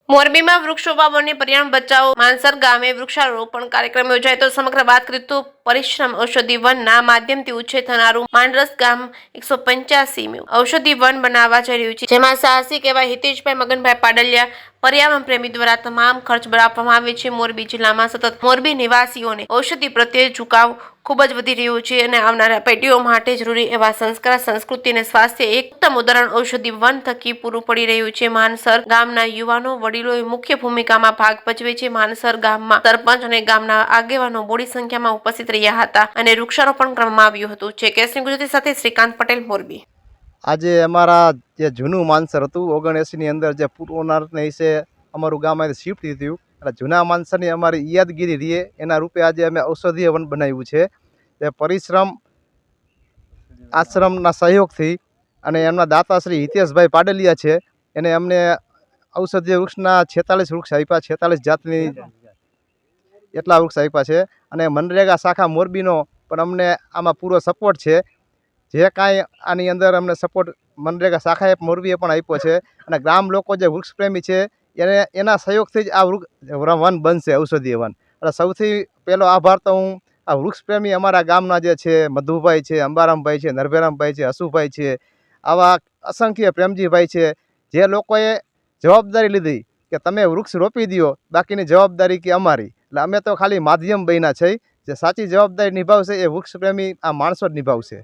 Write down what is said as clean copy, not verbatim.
મોરબીમાં વૃક્ષો વાવોને પર્યાવરણ બચાવો માનસર ગામે વૃક્ષારોપણ કાર્યક્રમ યોજાય તો સમગ્ર વાત કરીએ તો પરિશ્રમ ઔષધિ વનના માધ્યમથી ઉછેર થનારું માંડરસ ગામ 185 ઔષધિ વન બનાવવા જઈ રહ્યું છે, જેમાં સાહસિક એવા હિતેશભાઈ મગનભાઈ પાડલિયા પર્યાવરણ પ્રેમી દ્વારા તમામ ખર્ચ આપવામાં આવે છે। મોરબી જિલ્લામાં સતત મોરબી નિવાસીઓને ઔષધિ પ્રત્યે ઝુકાવ ખૂબ જ વધી રહ્યું છે અને આવનારા પેઢીઓ માટે જરૂરી એવા સંસ્કાર, સંસ્કૃતિ અને સ્વાસ્થ્ય એક ઉત્તમ ઉદાહરણ ઔષધિ વન થકી પૂરું પડી રહ્યું છે। માનસર ગામના યુવાનો વડીલોએ મુખ્ય ભૂમિકામાં ભાગ ભજવે છે। માનસર ગામમાં સરપંચ અને ગામના આગેવાનો મોટી સંખ્યામાં ઉપસ્થિત રહ્યા હતા અને વૃક્ષારોપણ કરવામાં આવ્યું હતું। છે કેસરી ગુજરાતી સાથે શ્રીકાંત પટેલ, મોરબી। આજે અમારા જે જૂનું માનસર હતું 79ની અંદર જે પૂર્વનાથને વિશે અમારું ગામ અહીં શિફ્ટ થયું એટલે જૂના માનસરની અમારી યાદગીરી રહીએ એના રૂપે આજે અમે ઔષધીય વન બનાવ્યું છે। એ પરિશ્રમ આશ્રમના સહયોગથી અને એમના દાતા શ્રી હિતેશભાઈ પાડલિયા છે એને અમને ઔષધીય વૃક્ષના 46 વૃક્ષ આપ્યા, 46 જાતની એટલા વૃક્ષ આપ્યા છે અને મનરેગા શાખા મોરબીનો પણ અમને આમાં પૂરો સપોર્ટ છે। જે કાંઈ આની અંદર અમને સપોર્ટ મનરેગા શાખાએ મોરબીએ પણ આપ્યો છે અને ગ્રામ લોકો જે વૃક્ષ પ્રેમી છે એના સહયોગથી જ આ વન બનશે, ઔષધીય વન। એટલે સૌથી પહેલો આભાર તો હું આ વૃક્ષ પ્રેમી અમારા ગામના જે છે મધુભાઈ છે, અંબારામભાઈ છે, નરભેરામભાઈ છે, હસુભાઈ છે, આવા અસંખ્ય પ્રેમજીભાઈ છે જે લોકોએ જવાબદારી લીધી કે તમે વૃક્ષ રોપી દો, બાકીની જવાબદારી કે અમારી। એટલે અમે તો ખાલી માધ્યમ બન્યા છે, જે સાચી જવાબદારી નિભાવશે એ વૃક્ષ પ્રેમી આ માણસો જ નિભાવશે।